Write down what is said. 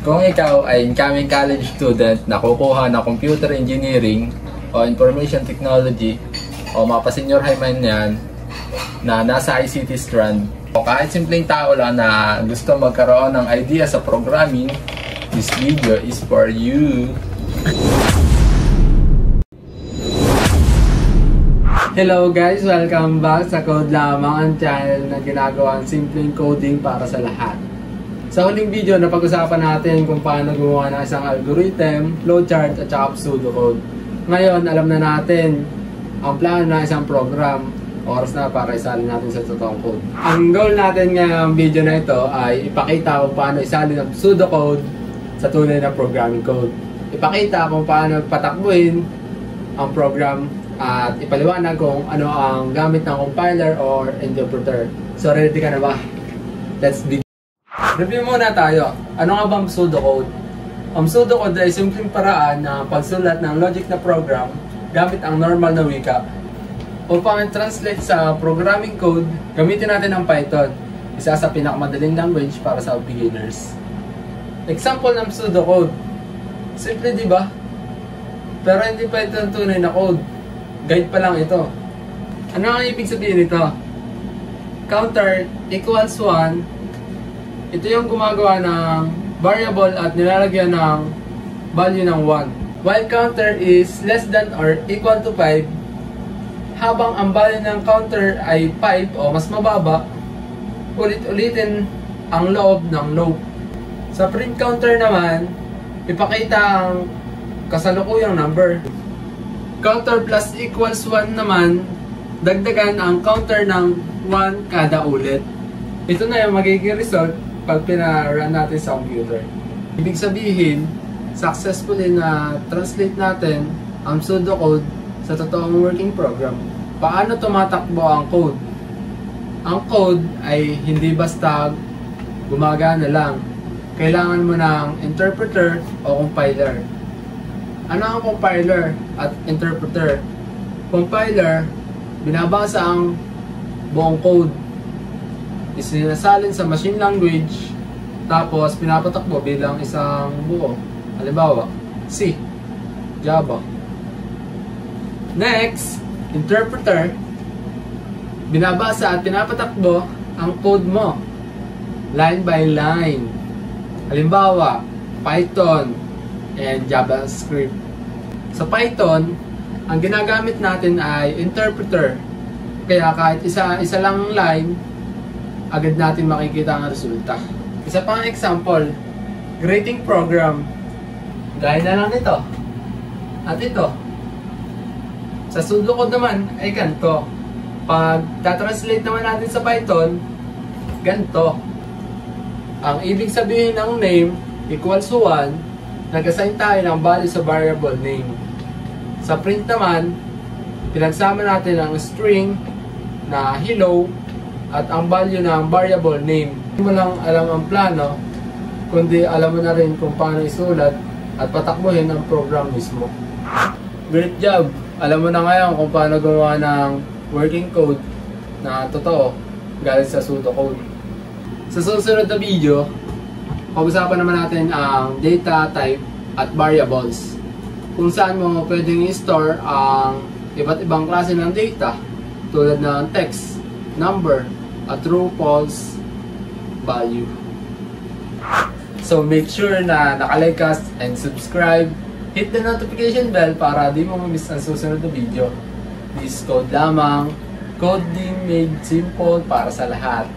Kung ikaw ay incoming college student na kukuha ng computer engineering o information technology o mapa-senior high man yan na nasa ICT strand o kahit simpleng tao lang na gusto magkaroon ng idea sa programming, this video is for you. Hello guys! Welcome back sa Code Lamang, ang channel na ginagawa ang simpleng coding para sa lahat. Sa huling video, napag-usapan natin kung paano gumawa ng isang algorithm, flowchart at saka pseudocode. Ngayon, alam na natin ang plano ng isang program. Oras na para isalin natin sa totoong code. Ang goal natin ngayong video na ito ay ipakita kung paano isalin ang pseudocode sa tunay na programming code. Ipakita kung paano patakbuhin ang program at ipaliwanag kung ano ang gamit ng compiler or interpreter. So ready ka na ba? Let's begin. Review muna tayo. Ano nga bang pseudocode? Ang pseudocode ay simpleng paraan na pagsulat ng logic na program gamit ang normal na wika. Upang i-translate sa programming code, gamitin natin ang Python, isa sa pinakamadaling language para sa beginners. Example ng pseudocode. Simple, di ba? Pero hindi pa ito ang tunay na code. Guide pa lang ito. Ano ang ibig sabihin nito? Counter equals 1. Ito yung gumagawa ng variable at nilalagyan ng value ng 1. While counter is less than or equal to 5, habang ang value ng counter ay 5 o mas mababa, ulit-ulitin ang loob ng loop. Sa print counter naman, ipakita ang kasalukuyang number. Counter plus equals 1 naman, dagdagan ang counter ng 1 kada ulit. Ito na yung magiging result pag pina-run natin sa computer. Ibig sabihin, successfully na translate natin ang pseudocode sa totoong working program. Paano tumatakbo ang code? Ang code ay hindi basta gumagana lang. Kailangan mo ng interpreter o compiler. Ano ang compiler at interpreter? Compiler, binabasa ang buong code. Isinasalin sa machine language, tapos pinapatakbo bilang isang buo. Halimbawa, C, Java. Next, interpreter, binabasa at pinapatakbo ang code mo line by line. Halimbawa, Python and JavaScript. Sa Python, ang ginagamit natin ay interpreter. Kaya kahit isa lang line, agad natin makikita ang resulta. Isa pang example, grading program. Gaya na lang nito. At ito. Sa pseudocode naman ay ganito. Pag tatranslate naman natin sa Python, ganito. Ang ibig sabihin ng name equals 1, nag-assign tayo ng value sa variable name. Sa print naman, pinagsama natin ang string na hello at ang value ng variable name. Hindi mo lang alam ang plano, kundi alam mo na rin kung paano isulat at patakbuhin ang program mismo. Great job! Alam mo na ngayon kung paano gumawa ng working code na totoo galing sa pseudocode. Sa susunod na video, pag-usapan naman natin ang data type at variables, kung saan mo pwedeng i-store ang iba't ibang klase ng data tulad ng text, number, at true, false value. So make sure na nakalike ka and subscribe. Hit the notification bell para di mo ma-miss ang susunod na video. This Code Lamang, coding made simple para sa lahat.